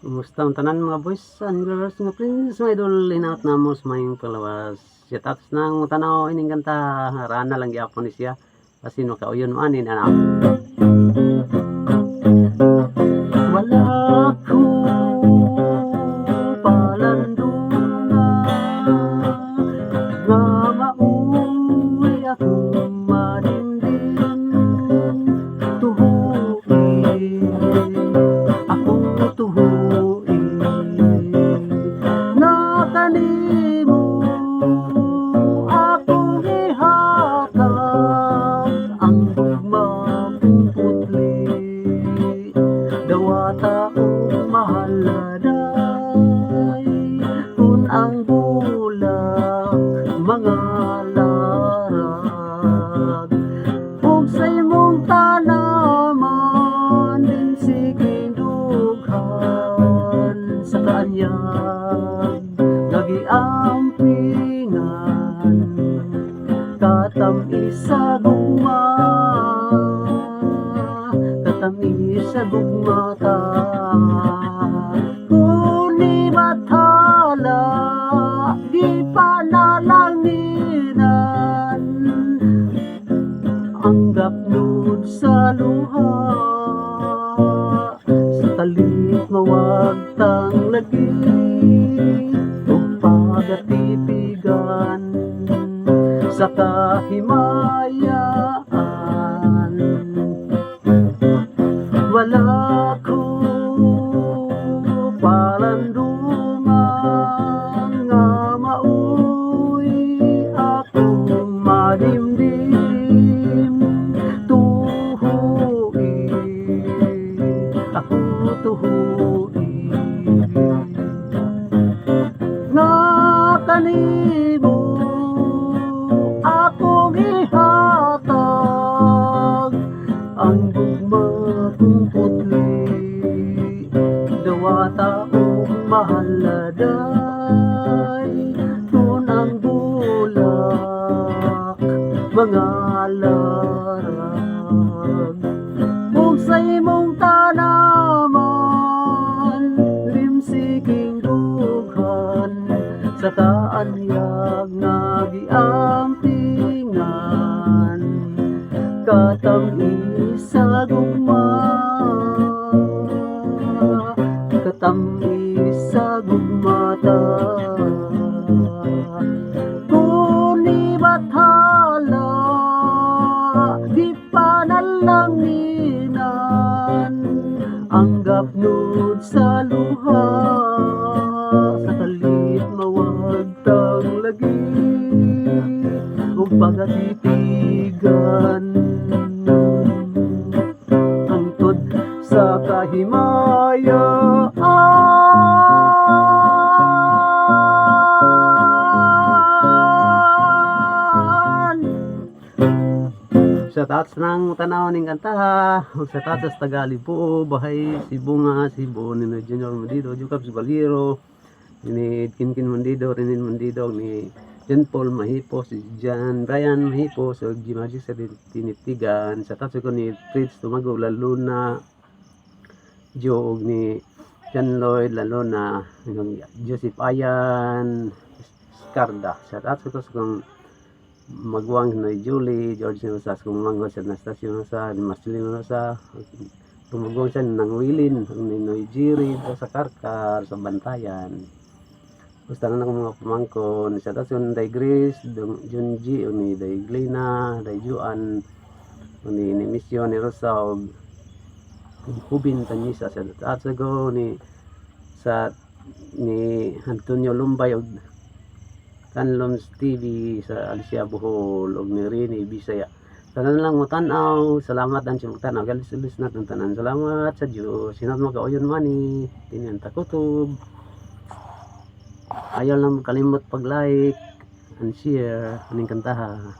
Kumusta ang tanan mga boys and girls nga friends mga idol hinaut na mo sa mayong palawas. Siya tatos nang tanaw ining kanta rana lang gyapon ni siya. Kasi no kauyon mo anin anak. Wala ko palandungan nga mauwi akong madimdim tuhuin ako tuhuin na kanimo akong ihatag ang gugmang putli dawata o mahaladay kung ang bulak mga larag ug sa imong tanaman din siging dughan sa kaanyag nagiampingan katamis sa gugma katamis sa gugma ta kuni bathala di panalanginan anggap nun sa luha sa talit mawagtang lagi ug pagatipigan sa kahimayaan wala ko palandungan nga mauwi akong madimdim tuhuin ako tuhuin nga kanimo akong ihatag ang gugma kong putli dawata o mahaladay kung ang bulak mga larag kung sa imong tanaman limsiking dughan sa kaanyag nagiampingan katamis sa gugma katamis sa gugmata kuni bathala di panalanginan anggap nun sa luha sa kalit mawagtang lagi ug pagatitigan hangtod sa kahimayaan sa taas ng tanaw ning kanta ug sa taas Tagalipo bahay Cebu nga Cebu ni Junior Mandido Jukab Subaliro ni Kinkin Mandido Renin Mandido ni John Paul Mahipo si John Brian Mahipo so Gimaji sa tinitigan sa taas ko ni Fritz Tumago lalo na Joe ni John Lloyd lalo na Joseph Ayan Scarda sa taas ko kung magwang na Julie George na sa kumanggo sa nastasyon sa Marcelino na sa tumugong siya ng Wilin ni Noy Jiri sa Karkar sa Bantayan gusto na ng mga pamangkon sa tasyon Day Grace Junji ni Day Glena Day Juan ni Mission ni Rosaug Hubin Tanyisa sa tatsago ni Antonio Lumbay og Kanlons TV sa Alicia Bohol og ni Rini Bisaya. Tanan lang mo tan-aw, salamat ang sumugtan-aw galis-ulis na tanan. Salamat sa Dios. Sinat mo kauyon mani, tinyan ta kutob. Ayaw lang kalimot pag-like and share aning kantaha.